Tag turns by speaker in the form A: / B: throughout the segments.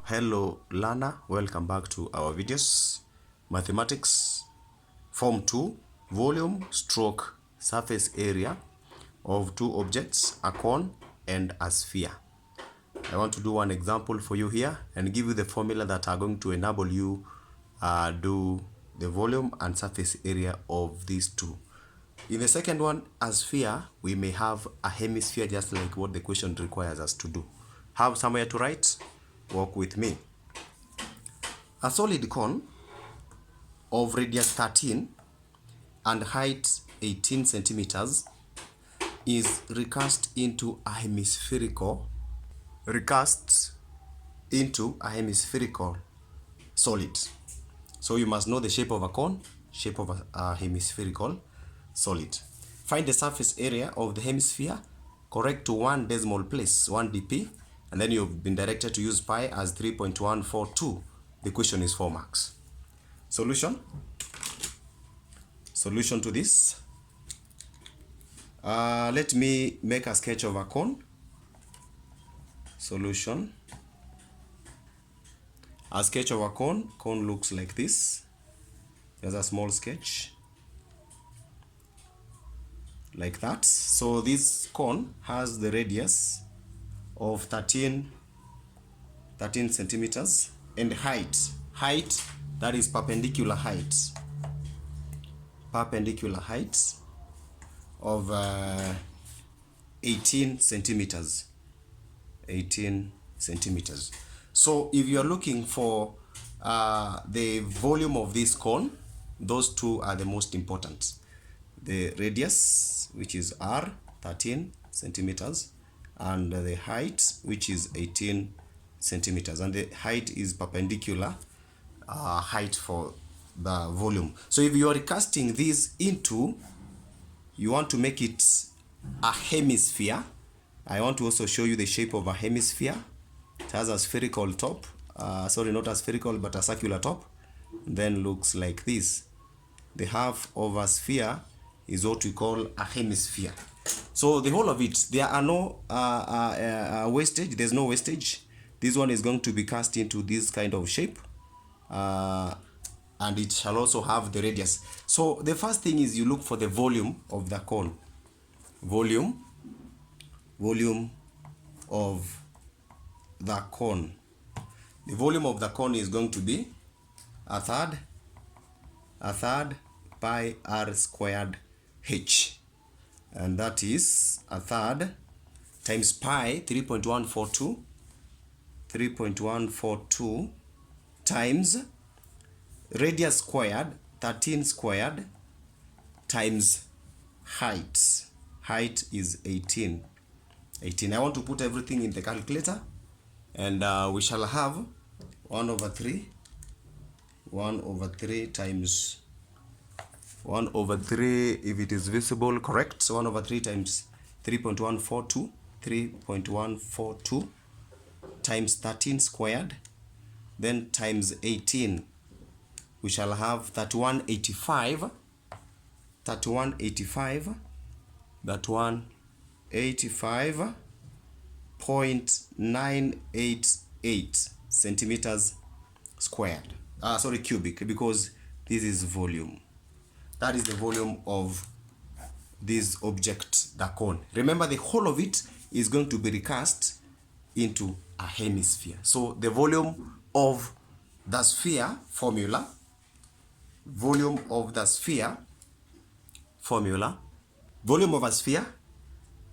A: Hello learner, welcome back to our videos. Mathematics, Form 2, volume stroke surface area of two objects, a cone and a sphere. I want to do one example for you here and give you the formula that are going to enable you do the volume and surface area of these two. In the second one, a sphere, we may have a hemisphere just like what the question requires us to do. Have somewhere to write? Walk with me. A solid cone of radius 13 and height 18 centimeters is recast into a hemispherical solid. So you must know the shape of a cone, shape of a hemispherical solid. Find the surface area of the hemisphere, correct to one decimal place, 1 dp, and then you've been directed to use pi as 3.142. The question is 4 marks. Solution to this. Let me make a sketch of a cone. Solution. A sketch of a cone. Cone looks like this. There's a small sketch. Like that. So this cone has the radius of 13 centimeters and height, that is perpendicular height of 18 centimeters. So if you are looking for the volume of this cone, those two are the most important. The radius, which is r, 13 centimeters, and the height, which is 18 centimeters, and the height is perpendicular height for the volume. So if you are casting this into, you want to make it a hemisphere. I want to also show you the shape of a hemisphere. It has a spherical top, sorry, not a spherical but a circular top, then looks like this. The half of a sphere is what we call a hemisphere. So the whole of it, there are no wastage, there's no wastage. This one is going to be cast into this kind of shape, and it shall also have the radius. So the first thing is you look for the volume of the cone. Volume of the cone. The volume of the cone is going to be a third pi r squared h, and that is a third times pi 3.142 times radius squared 13 squared times height is 18. I want to put everything in the calculator, and we shall have 1 over 3 times 1 over 3, if it is visible, correct. So 1 over 3 times 3.142 times 13 squared, then times 18. We shall have 3185.988 centimeters squared. Cubic, because this is volume. That is the volume of this object, the cone. Remember, the whole of it is going to be recast into a hemisphere. So the volume of the sphere formula, volume of a sphere,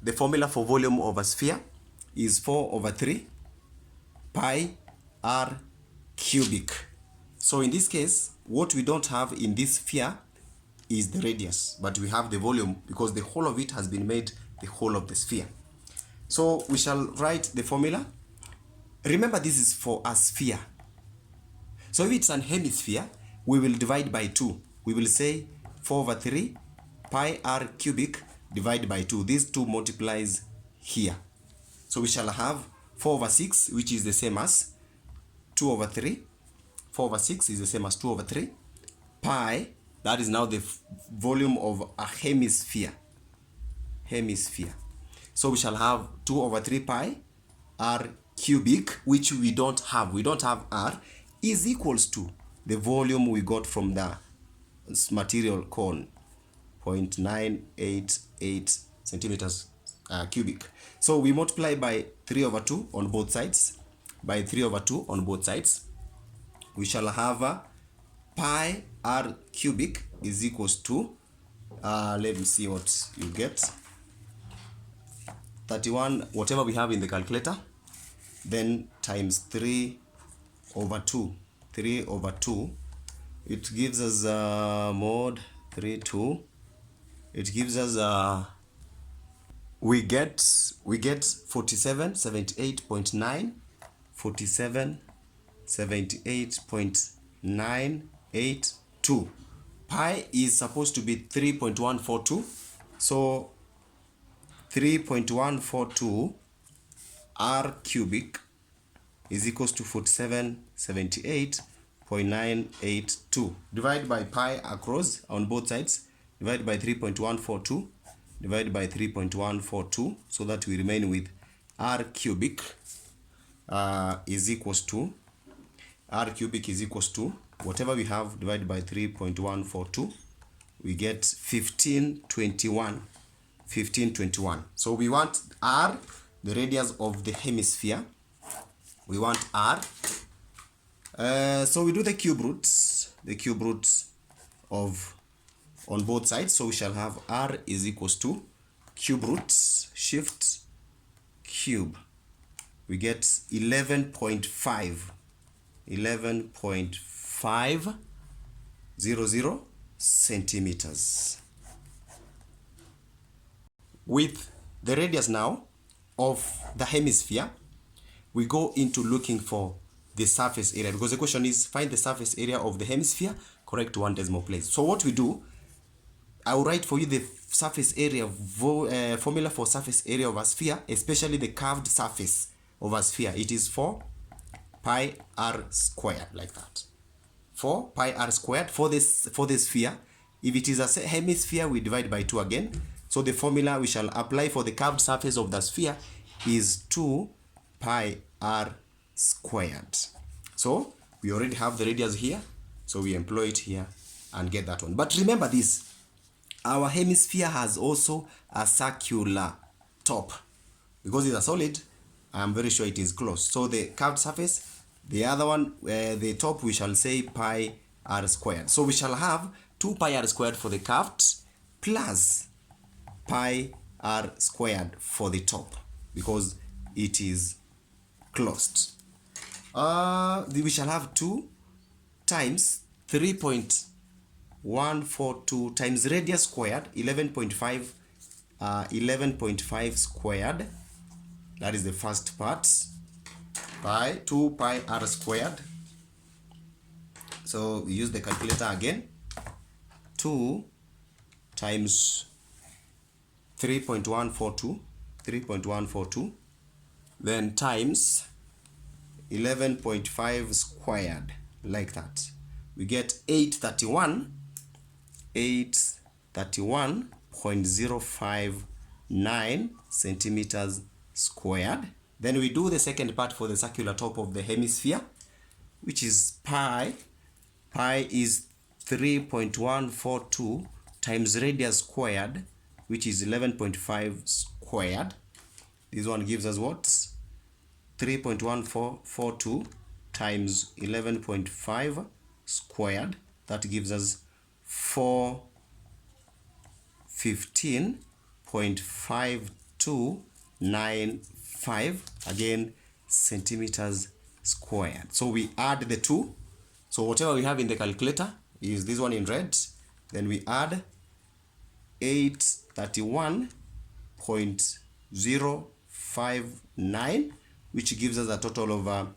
A: the formula for volume of a sphere is 4 over 3 pi r cubic. So in this case, what we don't have in this sphere is the radius, but we have the volume because the whole of it has been made the whole of the sphere. So we shall write the formula. Remember, this is for a sphere. So if it's an hemisphere, we will divide by 2. We will say 4 over 3 pi r cubic divided by 2. These 2 multiplies here. So we shall have 4 over 6, which is the same as 2 over 3. 4 over 6 is the same as 2 over 3. Pi, that is now the volume of a hemisphere. So we shall have 2 over 3 pi r cubic, which we don't have R, is equals to the volume we got from the material cone, 0.988 centimeters cubic. So we multiply by 3/2 on both sides. By 3/2 on both sides, we shall have pi r cubic is equals to, let me see what you get, 31, whatever we have in the calculator, then times 3/2. 3/2, it gives us mod 32. It gives us we get 4778.9, 4778.982. Pi is supposed to be 3.142, so 3.142 r cubic is equals to 4778.982. Divide by pi across on both sides, divide by 3.142, divide by 3.142, so that we remain with r cubic is equals to, r cubic is equals to whatever we have divided by 3.142, we get 1521. So we want r, the radius of the hemisphere. We want r. So we do the cube roots of on both sides. So we shall have r is equals to cube roots, shift cube. We get 11.500 centimeters. With the radius now of the hemisphere, we go into looking for the surface area, because the question is find the surface area of the hemisphere correct to 1 decimal place. So what we do, I will write for you the surface area formula for surface area of a sphere, especially the curved surface of a sphere. It is 4 pi r squared, like that. 4 pi r squared for this sphere. If it is a hemisphere, we divide by 2 again. So the formula we shall apply for the curved surface of the sphere is 2 pi r squared. So we already have the radius here, so we employ it here and get that one. But remember this, our hemisphere has also a circular top. Because it's a solid, I'm very sure it is closed. So the curved surface, the other one, the top, we shall say pi r squared. So we shall have 2 pi r squared for the curved plus pi r squared for the top, because it is closed. We shall have 2 times 3.142 times radius squared, 11.5 squared. That is the first part, by 2 pi r squared. So we use the calculator again. 2 times 3.142, then times 11.5 squared, like that. We get 831.059 centimeters squared. Then we do the second part for the circular top of the hemisphere, which is pi. Pi is 3.142 times radius squared, which is 11.5 squared. This one gives us what? 3.1442 times 11.5 squared. That gives us 415.5295, again centimeters squared. So we add the two. So whatever we have in the calculator is this one in red. Then we add 831.059, which gives us a total of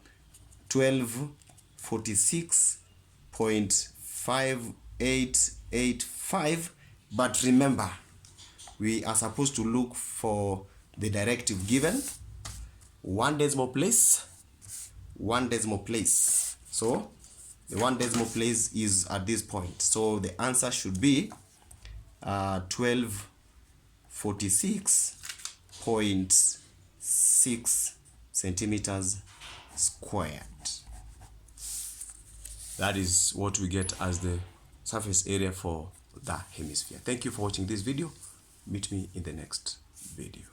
A: 1246.5885. But remember, we are supposed to look for the directive given, 1 decimal place, 1 decimal place. So the 1 decimal place is at this point. So the answer should be 1246.67. centimeters squared. That is what we get as the surface area for the hemisphere. Thank you for watching this video. Meet me in the next video.